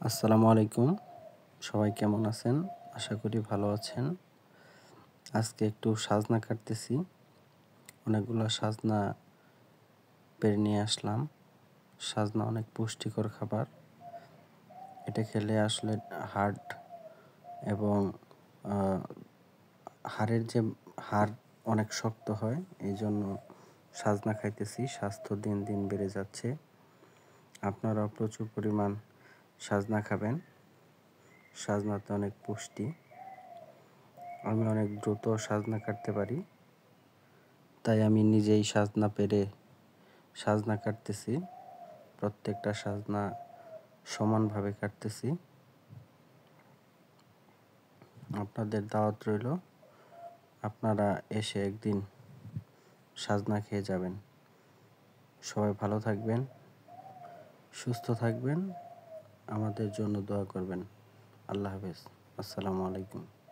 আসসালামু আলাইকুম। সবাই কেমন আছেন? আশা করি ভালো আছেন। আজকে একটু সাজনা কাটতেছি। অনেকগুলো সাজনা পেড়ে নিয়ে আসলাম। সাজনা অনেক পুষ্টিকর খাবার। এটা খেলে আসলে হার্ট এবং আ হাড়ের যে হাড় অনেক শক্ত হয়। এইজন্য সাজনা খাইতেছি। স্বাস্থ্য দিন, দিন বেড়ে যাচ্ছে। আপনারাও প্রচুর পরিমাণ সাজনা খাবেন। সাজনাতে অনেক পুষ্টি। আমি অনেক দ্রুত সাজনা কাটতে পারি। তাই আমি নিজেই সাজনা পেড়ে সাজনা কাটতেছি। প্রত্যেকটা সাজনা সমানভাবে কাটতেছি। আপনাদের দাওয়াত রইল। আপনারা এসে একদিন সাজনা খেয়ে যাবেন। সবাই ভালো থাকবেন, সুস্থ থাকবেন, আমাদের জন্য দোয়া করবেন। আল্লাহ হাফেজ। আসসালামু আলাইকুম।